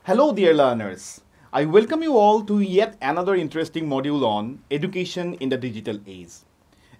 Hello dear learners. I welcome you all to yet another interesting module on education in the digital age.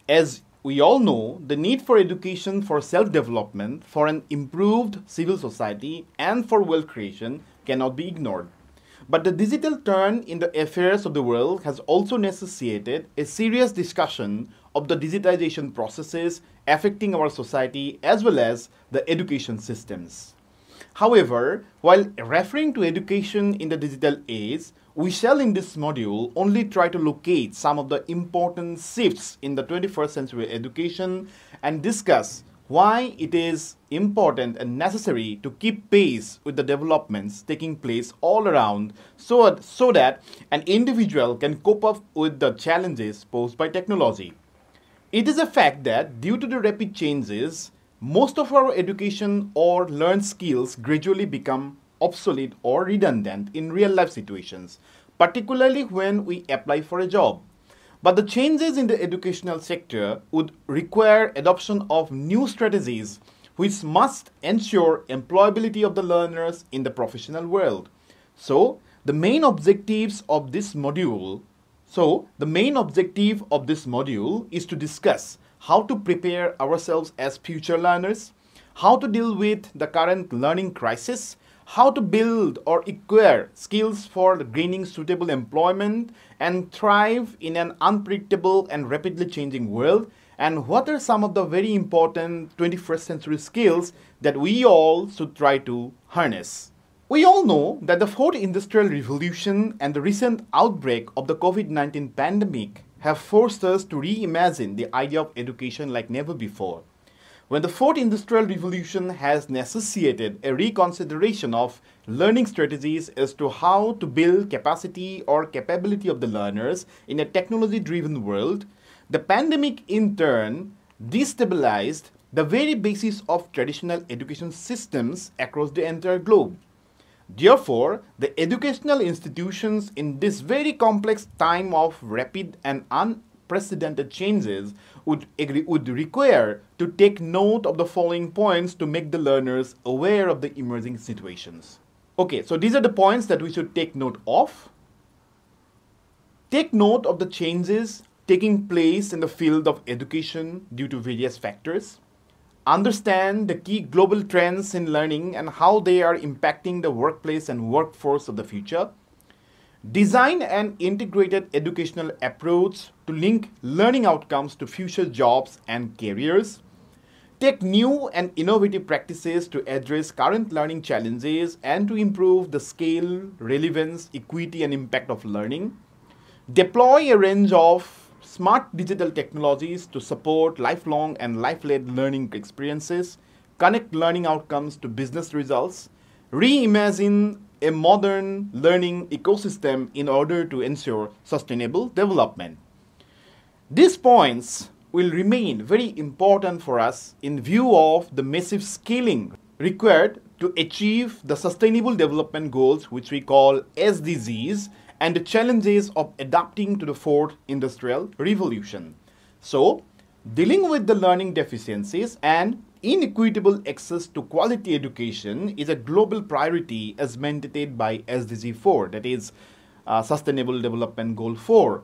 As we all know, the need for education for self-development, for an improved civil society and for wealth creation cannot be ignored. But the digital turn in the affairs of the world has also necessitated a serious discussion of the digitization processes affecting our society as well as the education systems. However, while referring to education in the digital age, we shall in this module only try to locate some of the important shifts in the 21st century education and discuss why it is important and necessary to keep pace with the developments taking place all around so that an individual can cope up with the challenges posed by technology. It is a fact that due to the rapid changes, most of our education or learned skills gradually become obsolete or redundant in real life situations, particularly when we apply for a job. But the changes in the educational sector would require adoption of new strategies which must ensure employability of the learners in the professional world. So, the main objective of this module is to discuss how to prepare ourselves as future learners, how to deal with the current learning crisis, how to build or acquire skills for gaining suitable employment and thrive in an unpredictable and rapidly changing world, and what are some of the very important 21st century skills that we all should try to harness. We all know that the fourth industrial revolution and the recent outbreak of the COVID-19 pandemic have forced us to reimagine the idea of education like never before. When the fourth industrial revolution has necessitated a reconsideration of learning strategies as to how to build capacity or capability of the learners in a technology-driven world, the pandemic in turn destabilized the very basis of traditional education systems across the entire globe. Therefore, the educational institutions in this very complex time of rapid and unprecedented changes would require to take note of the following points to make the learners aware of the emerging situations. Okay, so these are the points that we should take note of. Take note of the changes taking place in the field of education due to various factors. Understand the key global trends in learning and how they are impacting the workplace and workforce of the future. Design an integrated educational approach to link learning outcomes to future jobs and careers. Take new and innovative practices to address current learning challenges and to improve the scale, relevance, equity, and impact of learning. Deploy a range of smart digital technologies to support lifelong and life-led learning experiences, connect learning outcomes to business results, reimagine a modern learning ecosystem in order to ensure sustainable development. These points will remain very important for us in view of the massive scaling required to achieve the Sustainable Development Goals, which we call SDGs, and the challenges of adapting to the fourth industrial revolution. So, dealing with the learning deficiencies and inequitable access to quality education is a global priority as mandated by SDG 4, that is Sustainable Development Goal 4,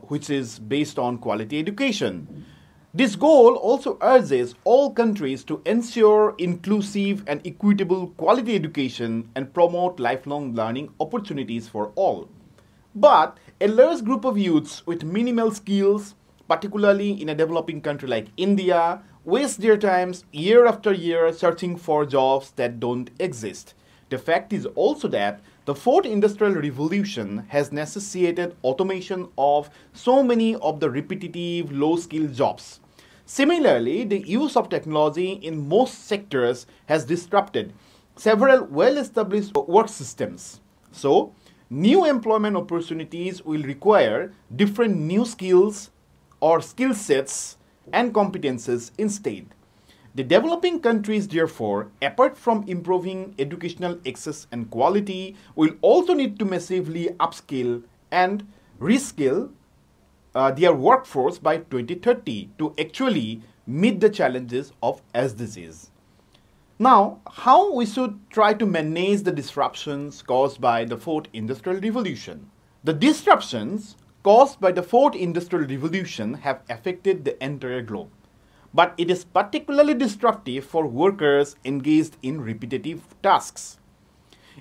which is based on quality education. This goal also urges all countries to ensure inclusive and equitable quality education and promote lifelong learning opportunities for all. But a large group of youths with minimal skills, particularly in a developing country like India, waste their times year after year searching for jobs that don't exist. The fact is also that the fourth industrial revolution has necessitated automation of so many of the repetitive, low-skill jobs. Similarly, the use of technology in most sectors has disrupted several well-established work systems. So, new employment opportunities will require different new skills or skill sets and competences instead. The developing countries, therefore, apart from improving educational access and quality, will also need to massively upskill and reskill their workforce by 2030 to actually meet the challenges of SDGs. Now, how we should try to manage the disruptions caused by the fourth industrial revolution? The disruptions caused by the fourth industrial revolution have affected the entire globe, but it is particularly disruptive for workers engaged in repetitive tasks.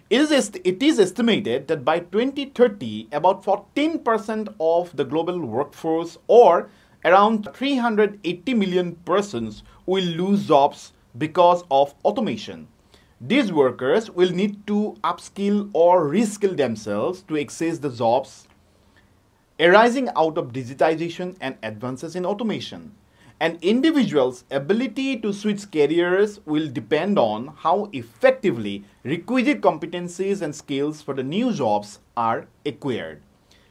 It is estimated that by 2030, about 14% of the global workforce, or around 380 million persons, will lose jobs because of automation. These workers will need to upskill or reskill themselves to access the jobs arising out of digitization and advances in automation. An individual's ability to switch careers will depend on how effectively requisite competencies and skills for the new jobs are acquired.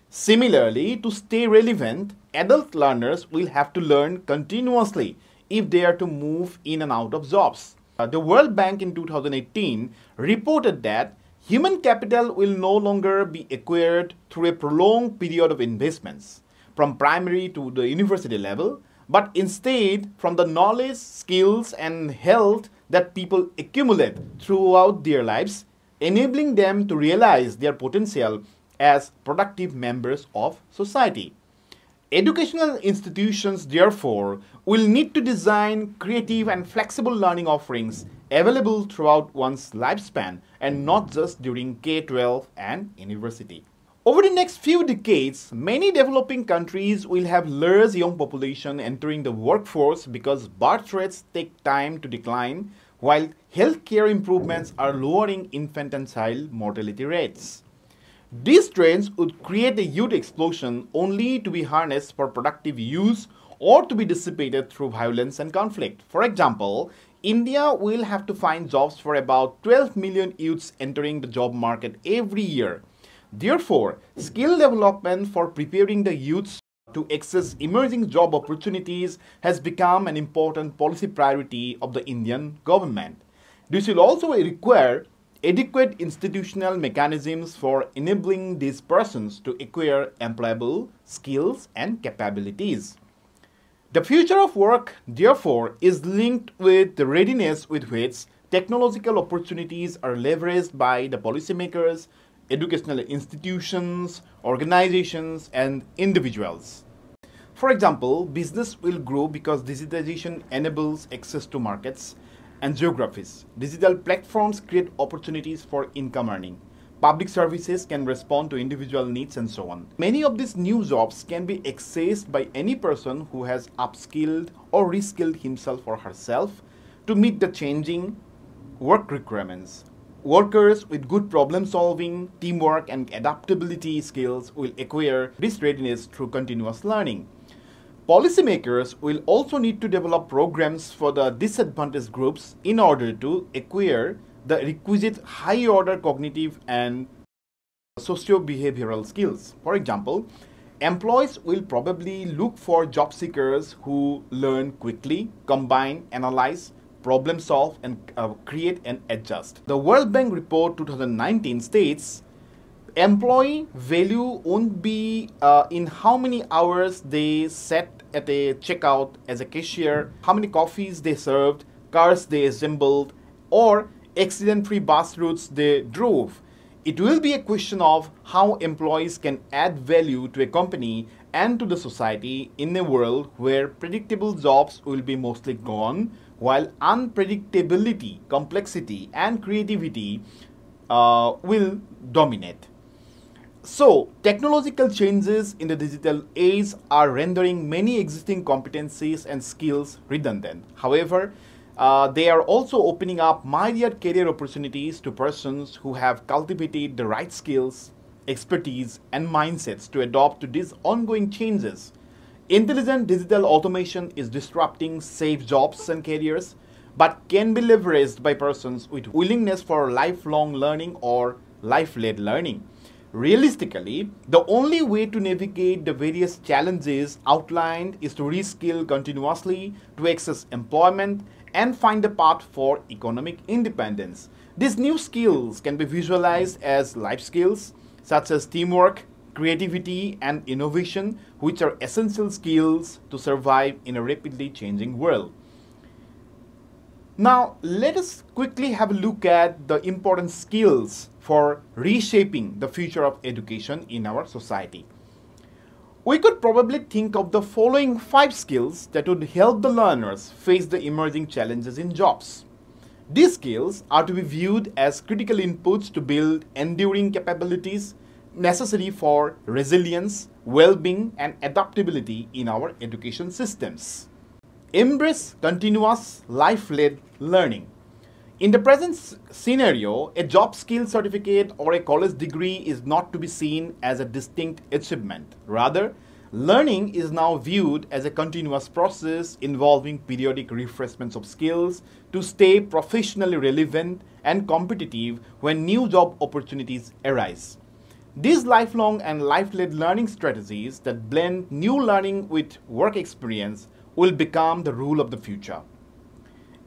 Similarly, to stay relevant, adult learners will have to learn continuously if they are to move in and out of jobs. The World Bank in 2018 reported that human capital will no longer be acquired through a prolonged period of investments from primary to the university level, but instead from the knowledge, skills, and health that people accumulate throughout their lives, enabling them to realize their potential as productive members of society. Educational institutions, therefore, will need to design creative and flexible learning offerings available throughout one's lifespan and not just during K-12 and university. Over the next few decades, many developing countries will have large young population entering the workforce because birth rates take time to decline, while healthcare improvements are lowering infant and child mortality rates. These trends would create a youth explosion only to be harnessed for productive use or to be dissipated through violence and conflict. For example, India will have to find jobs for about 12 million youths entering the job market every year. Therefore, skill development for preparing the youths to access emerging job opportunities has become an important policy priority of the Indian government. This will also require adequate institutional mechanisms for enabling these persons to acquire employable skills and capabilities. The future of work, therefore, is linked with the readiness with which technological opportunities are leveraged by the policymakers, educational institutions, organizations, and individuals. For example, business will grow because digitization enables access to markets and geographies. Digital platforms create opportunities for income earning. Public services can respond to individual needs and so on. Many of these new jobs can be accessed by any person who has upskilled or reskilled himself or herself to meet the changing work requirements. Workers with good problem solving, teamwork, and adaptability skills will acquire this readiness through continuous learning. Policymakers will also need to develop programs for the disadvantaged groups in order to acquire the requisite high-order cognitive and socio-behavioral skills. For example, employees will probably look for job seekers who learn quickly, combine, analyze, problem solve, and create and adjust. The World Bank report 2019 states employee value won't be in how many hours they sat at a checkout as a cashier, how many coffees they served, cars they assembled, or accident-free bus routes they drove. It will be a question of how employees can add value to a company and to the society in a world where predictable jobs will be mostly gone, while unpredictability, complexity, and creativity will dominate. So, technological changes in the digital age are rendering many existing competencies and skills redundant. However, they are also opening up myriad career opportunities to persons who have cultivated the right skills, expertise, and mindsets to adapt to these ongoing changes. Intelligent digital automation is disrupting safe jobs and careers, but can be leveraged by persons with willingness for lifelong learning or life-led learning. Realistically, the only way to navigate the various challenges outlined is to reskill continuously to access employment and find a path for economic independence. These new skills can be visualized as life skills such as teamwork, creativity, and innovation, which are essential skills to survive in a rapidly changing world. Now, let us quickly have a look at the important skills for reshaping the future of education in our society. We could probably think of the following 5 skills that would help the learners face the emerging challenges in jobs. These skills are to be viewed as critical inputs to build enduring capabilities necessary for resilience, well-being, and adaptability in our education systems. Embrace continuous life-led learning. In the present scenario, a job skill certificate or a college degree is not to be seen as a distinct achievement. Rather, learning is now viewed as a continuous process involving periodic refreshments of skills to stay professionally relevant and competitive when new job opportunities arise. These lifelong and life-led learning strategies that blend new learning with work experience will become the rule of the future.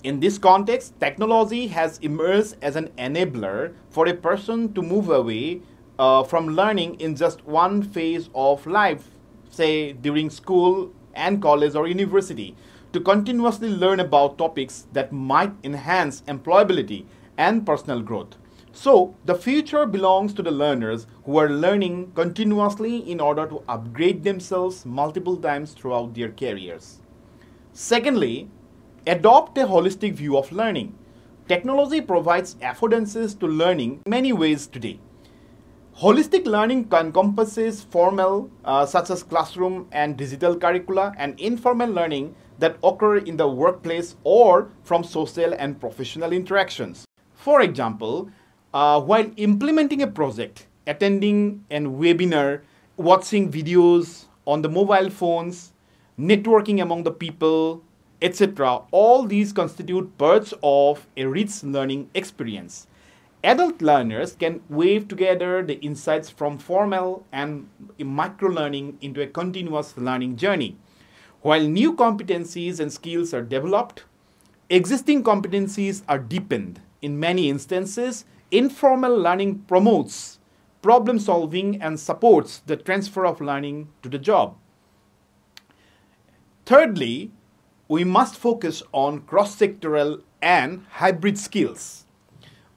In this context, technology has emerged as an enabler for a person to move away from learning in just one phase of life, say during school and college or university, to continuously learn about topics that might enhance employability and personal growth. So, the future belongs to the learners who are learning continuously in order to upgrade themselves multiple times throughout their careers. Secondly, adopt a holistic view of learning. Technology provides affordances to learning in many ways today. Holistic learning encompasses formal, such as classroom and digital curricula, and informal learning that occur in the workplace or from social and professional interactions. For example, while implementing a project, attending a webinar, watching videos on the mobile phones, networking among the people, etc., all these constitute parts of a rich learning experience. Adult learners can weave together the insights from formal and micro-learning into a continuous learning journey. While new competencies and skills are developed, existing competencies are deepened. In many instances, informal learning promotes problem solving and supports the transfer of learning to the job. Thirdly, we must focus on cross-sectoral and hybrid skills.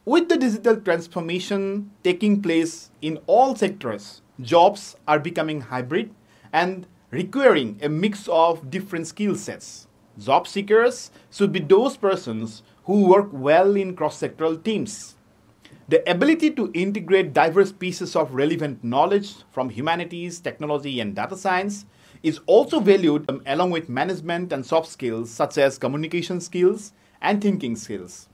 With the digital transformation taking place in all sectors, jobs are becoming hybrid and requiring a mix of different skill sets. Job seekers should be those persons who work well in cross-sectoral teams. The ability to integrate diverse pieces of relevant knowledge from humanities, technology, and data science is also valued along with management and soft skills such as communication skills and thinking skills.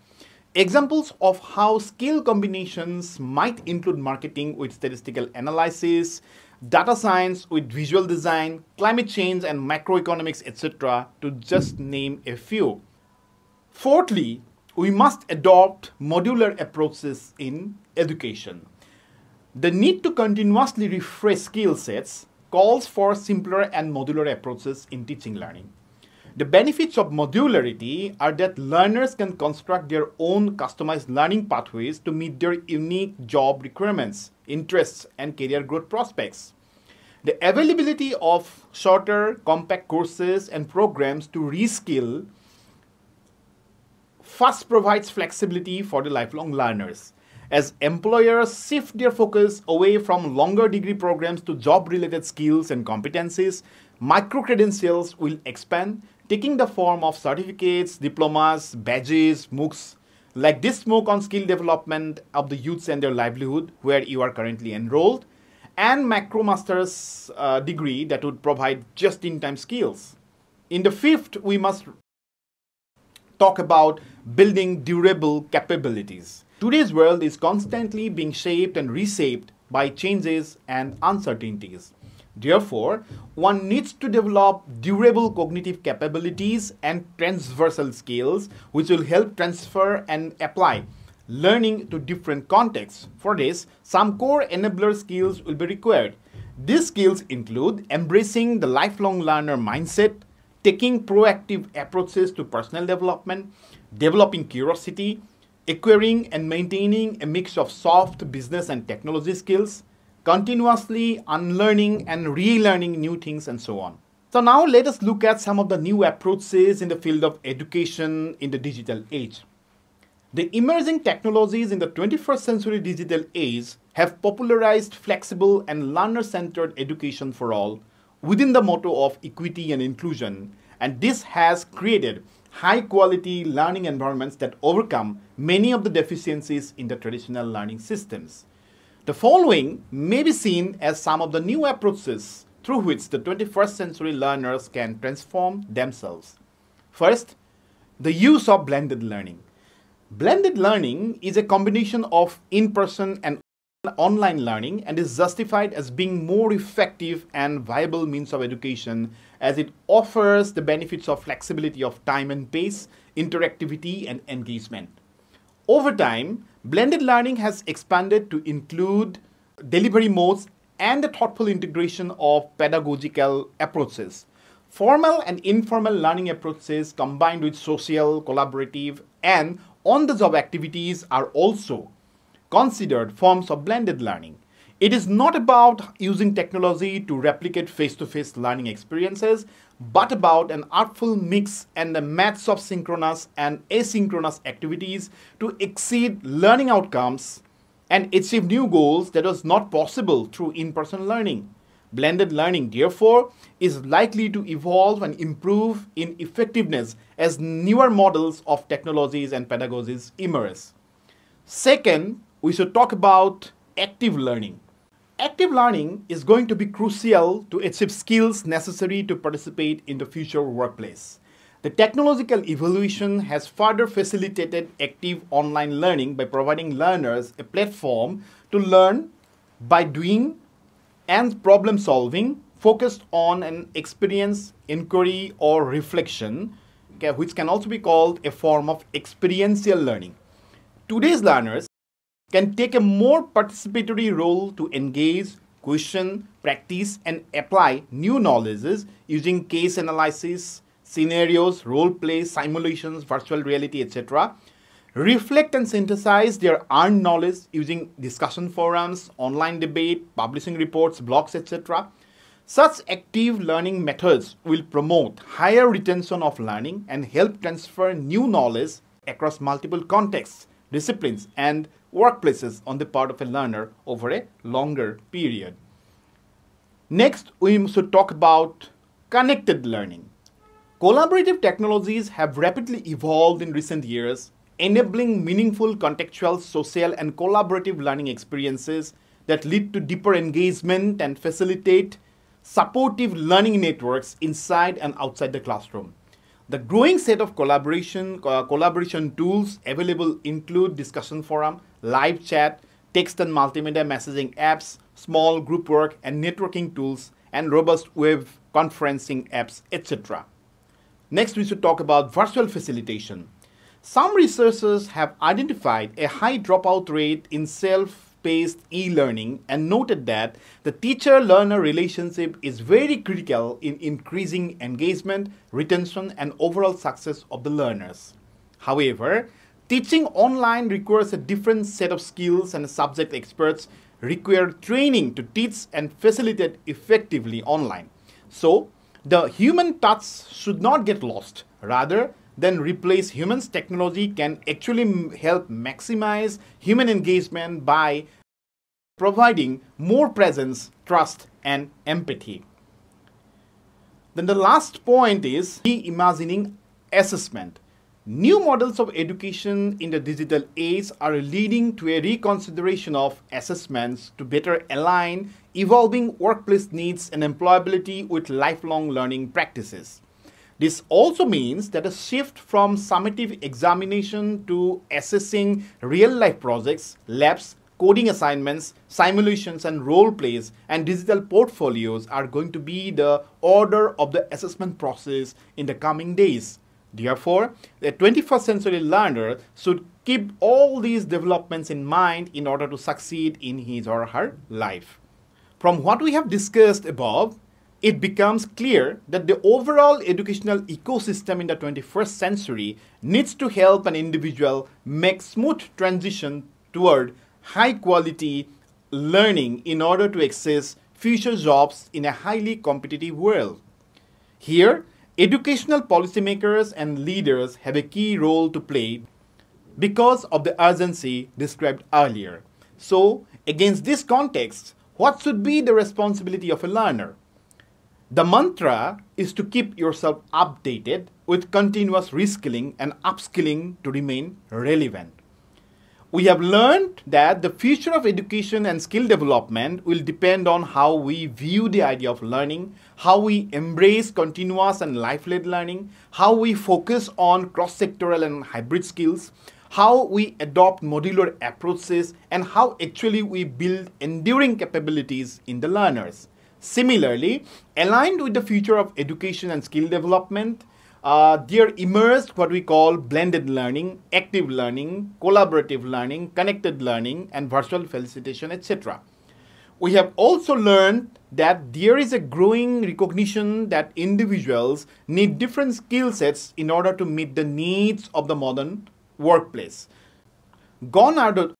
Examples of how skill combinations might include marketing with statistical analysis, data science with visual design, climate change and macroeconomics, etc., to just name a few. Fourthly, we must adopt modular approaches in education. The need to continuously refresh skill sets calls for simpler and modular approaches in teaching learning. The benefits of modularity are that learners can construct their own customized learning pathways to meet their unique job requirements, interests, and career growth prospects. The availability of shorter, compact courses and programs to reskill first provides flexibility for the lifelong learners. As employers shift their focus away from longer degree programs to job-related skills and competencies, micro-credentials will expand, taking the form of certificates, diplomas, badges, MOOCs, like this MOOC on skill development of the youths and their livelihood, where you are currently enrolled, and macro-master's degree that would provide just-in-time skills. In the fifth, we must talk about building durable capabilities. Today's world is constantly being shaped and reshaped by changes and uncertainties. Therefore, one needs to develop durable cognitive capabilities and transversal skills which will help transfer and apply learning to different contexts. For this, some core enabler skills will be required. These skills include embracing the lifelong learner mindset, taking proactive approaches to personal development, developing curiosity, acquiring and maintaining a mix of soft business and technology skills, continuously unlearning and relearning new things, and so on. So now let us look at some of the new approaches in the field of education in the digital age. The emerging technologies in the 21st century digital age have popularized flexible and learner-centered education for all within the motto of equity and inclusion, and this has created high-quality learning environments that overcome many of the deficiencies in the traditional learning systems. The following may be seen as some of the new approaches through which the 21st century learners can transform themselves. First, the use of blended learning. Blended learning is a combination of in-person and online learning and is justified as being more effective and viable means of education as it offers the benefits of flexibility of time and pace, interactivity, and engagement. Over time, blended learning has expanded to include delivery modes and the thoughtful integration of pedagogical approaches. Formal and informal learning approaches combined with social, collaborative, and on-the-job activities are also considered forms of blended learning. It is not about using technology to replicate face-to-face learning experiences, but about an artful mix and a match of synchronous and asynchronous activities to exceed learning outcomes and achieve new goals that was not possible through in-person learning. Blended learning, therefore, is likely to evolve and improve in effectiveness as newer models of technologies and pedagogies emerge. Second, we should talk about active learning. Active learning is going to be crucial to achieve skills necessary to participate in the future workplace. The technological evolution has further facilitated active online learning by providing learners a platform to learn by doing and problem solving focused on an experience, inquiry, or reflection, which can also be called a form of experiential learning. Today's learners can take a more participatory role to engage, question, practice, and apply new knowledges using case analysis, scenarios, role play, simulations, virtual reality, etc. Reflect and synthesize their earned knowledge using discussion forums, online debate, publishing reports, blogs, etc. Such active learning methods will promote higher retention of learning and help transfer new knowledge across multiple contexts, disciplines, and workplaces on the part of a learner over a longer period. Next, we should talk about connected learning. Collaborative technologies have rapidly evolved in recent years, enabling meaningful contextual, social, and collaborative learning experiences that lead to deeper engagement and facilitate supportive learning networks inside and outside the classroom. The growing set of collaboration tools available include discussion forum, live chat, text and multimedia messaging apps, small group work and networking tools, and robust web conferencing apps, etc. Next, we should talk about virtual facilitation. Some researchers have identified a high dropout rate in self-paced e-learning and noted that the teacher-learner relationship is very critical in increasing engagement, retention, and overall success of the learners. However, teaching online requires a different set of skills, and subject experts require training to teach and facilitate effectively online. So, the human touch should not get lost. Rather than replace humans, technology can actually help maximize human engagement by providing more presence, trust, and empathy. Then the last point is reimagining assessment. New models of education in the digital age are leading to a reconsideration of assessments to better align evolving workplace needs and employability with lifelong learning practices. This also means that a shift from summative examination to assessing real-life projects, labs, coding assignments, simulations, and role plays and digital portfolios are going to be the order of the assessment process in the coming days. Therefore, the 21st century learner should keep all these developments in mind in order to succeed in his or her life. From what we have discussed above, it becomes clear that the overall educational ecosystem in the 21st century needs to help an individual make smooth transition toward high-quality learning in order to access future jobs in a highly competitive world. Here, educational policymakers and leaders have a key role to play because of the urgency described earlier. So, against this context, what should be the responsibility of a learner? The mantra is to keep yourself updated with continuous reskilling and upskilling to remain relevant. We have learned that the future of education and skill development will depend on how we view the idea of learning, how we embrace continuous and life-led learning, how we focus on cross-sectoral and hybrid skills, how we adopt modular approaches, and how actually we build enduring capabilities in the learners. Similarly, aligned with the future of education and skill development, there emerged what we call blended learning, active learning, collaborative learning, connected learning, and virtual facilitation, etc. We have also learned that there is a growing recognition that individuals need different skill sets in order to meet the needs of the modern workplace. Gone are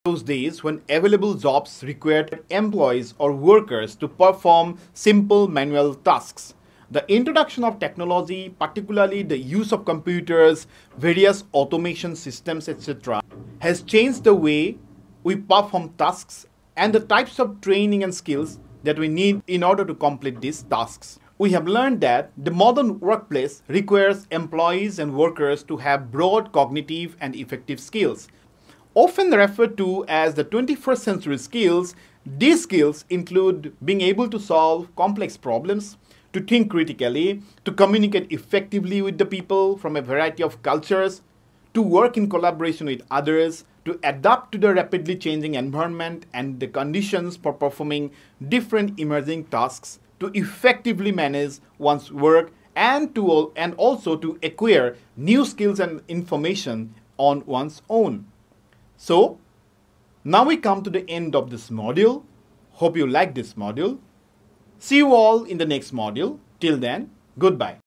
those days when available jobs required employees or workers to perform simple manual tasks. The introduction of technology, particularly the use of computers, various automation systems, etc., has changed the way we perform tasks and the types of training and skills that we need in order to complete these tasks. We have learned that the modern workplace requires employees and workers to have broad cognitive and effective skills. Often referred to as the 21st century skills, these skills include being able to solve complex problems, to think critically, to communicate effectively with the people from a variety of cultures, to work in collaboration with others, to adapt to the rapidly changing environment and the conditions for performing different emerging tasks, to effectively manage one's work, and also to acquire new skills and information on one's own. So, now we come to the end of this module. Hope you like this module. See you all in the next module. Till then, goodbye.